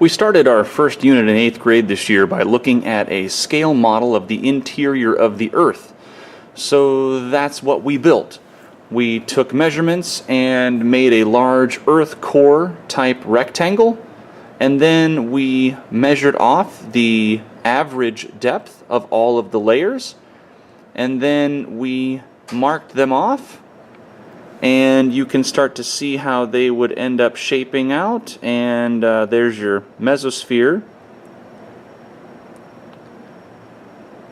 We started our first unit in 8th grade this year by looking at a scale model of the interior of the Earth. So that's what we built. We took measurements and made a large Earth core type rectangle, and then we measured off the average depth of all of the layers, and then we marked them off. And you can start to see how they would end up shaping out. And there's your mesosphere,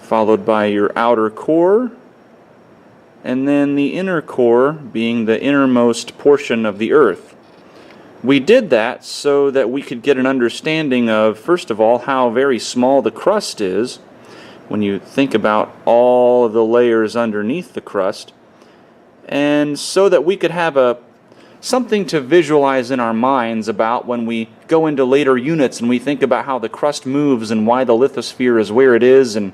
followed by your outer core, and then the inner core being the innermost portion of the Earth. We did that so that we could get an understanding of, first of all, how very small the crust is when you think about all of the layers underneath the crust, and so that we could have something to visualize in our minds about when we go into later units and we think about how the crust moves and why the lithosphere is where it is and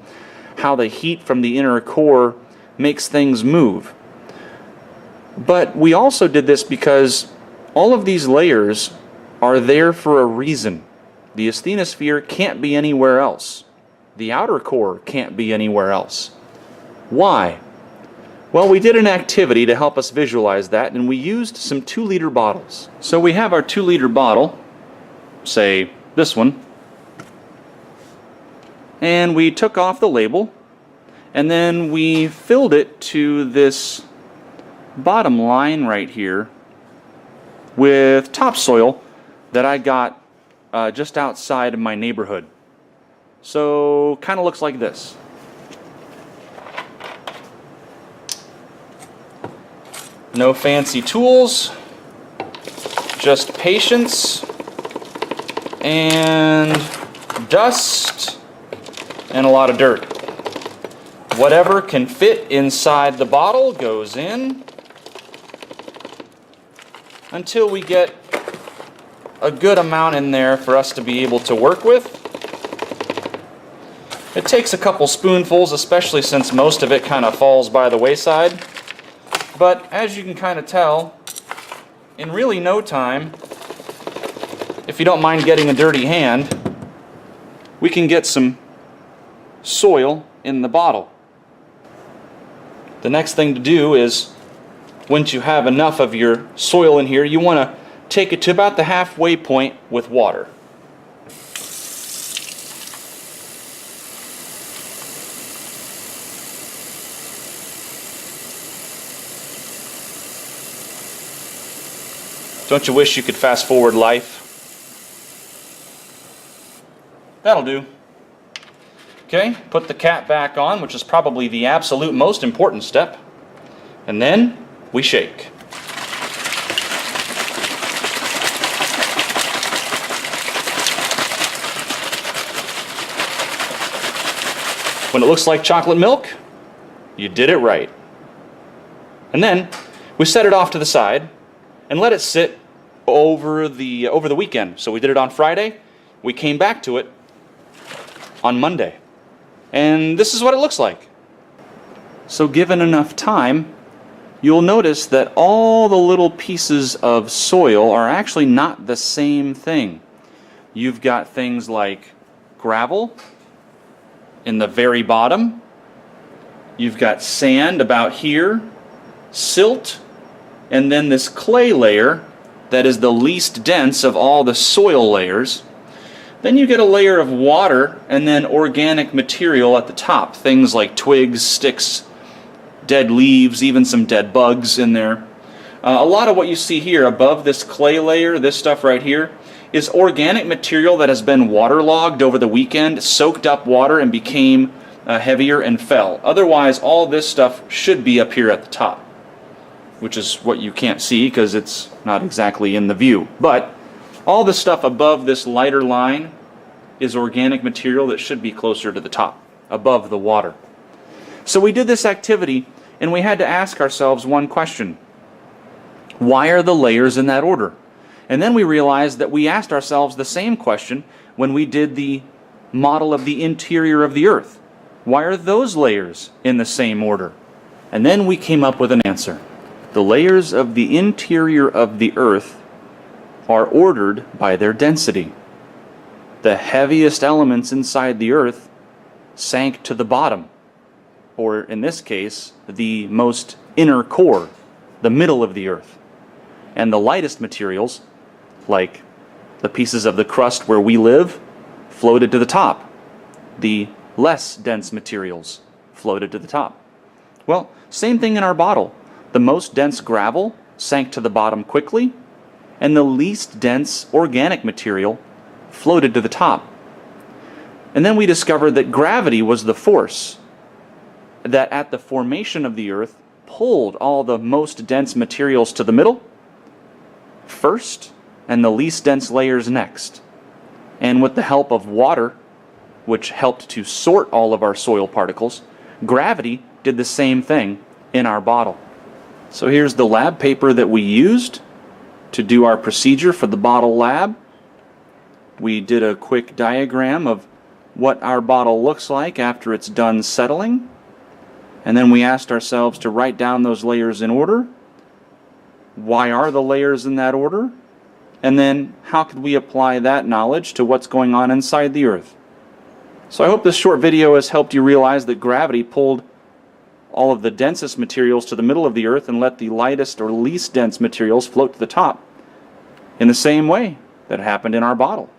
how the heat from the inner core makes things move. But we also did this because all of these layers are there for a reason. The asthenosphere can't be anywhere else. The outer core can't be anywhere else. Why? Well, we did an activity to help us visualize that, and we used some 2-liter bottles. So we have our 2-liter bottle, say this one, and we took off the label, and then we filled it to this bottom line right here with topsoil that I got just outside of my neighborhood. So kind of looks like this. No fancy tools, just patience and dust and a lot of dirt. Whatever can fit inside the bottle goes in until we get a good amount in there for us to be able to work with. It takes a couple spoonfuls, especially since most of it kind of falls by the wayside. But as you can kind of tell, in really no time, if you don't mind getting a dirty hand, we can get some soil in the bottle. The next thing to do is, once you have enough of your soil in here, you want to take it to about the halfway point with water. Don't you wish you could fast forward life? That'll do. Okay, put the cap back on, which is probably the absolute most important step. And then we shake. When it looks like chocolate milk, you did it right. And then we set it off to the side and let it sit over the weekend. So we did it on Friday. We came back to it on Monday. And this is what it looks like. So given enough time, you'll notice that all the little pieces of soil are actually not the same thing. You've got things like gravel in the very bottom. You've got sand about here, silt, and then this clay layer that is the least dense of all the soil layers. Then you get a layer of water and then organic material at the top, things like twigs, sticks, dead leaves, even some dead bugs in there. A lot of what you see here above this clay layer, this stuff right here, is organic material that has been waterlogged over the weekend, soaked up water and became heavier and fell. Otherwise, all this stuff should be up here at the top, which is what you can't see because it's not exactly in the view. But all the stuff above this lighter line is organic material that should be closer to the top, above the water. So we did this activity and we had to ask ourselves one question. Why are the layers in that order? And then we realized that we asked ourselves the same question when we did the model of the interior of the Earth. Why are those layers in the same order? And then we came up with an answer. The layers of the interior of the Earth are ordered by their density. the heaviest elements inside the Earth sank to the bottom, or in this case, the most inner core, the middle of the Earth. And the lightest materials, like the pieces of the crust where we live, floated to the top. The less dense materials floated to the top. Well, same thing in our bottle. The most dense gravel sank to the bottom quickly, and the least dense organic material floated to the top. And then we discovered that gravity was the force that at the formation of the Earth pulled all the most dense materials to the middle first and the least dense layers next. And with the help of water, which helped to sort all of our soil particles, gravity did the same thing in our bottle. So here's the lab paper that we used to do our procedure for the bottle lab. We did a quick diagram of what our bottle looks like after it's done settling. And then we asked ourselves to write down those layers in order. Why are the layers in that order? And then how could we apply that knowledge to what's going on inside the Earth? So I hope this short video has helped you realize that gravity pulled all of the densest materials to the middle of the Earth and let the lightest or least dense materials float to the top in the same way that happened in our bottle.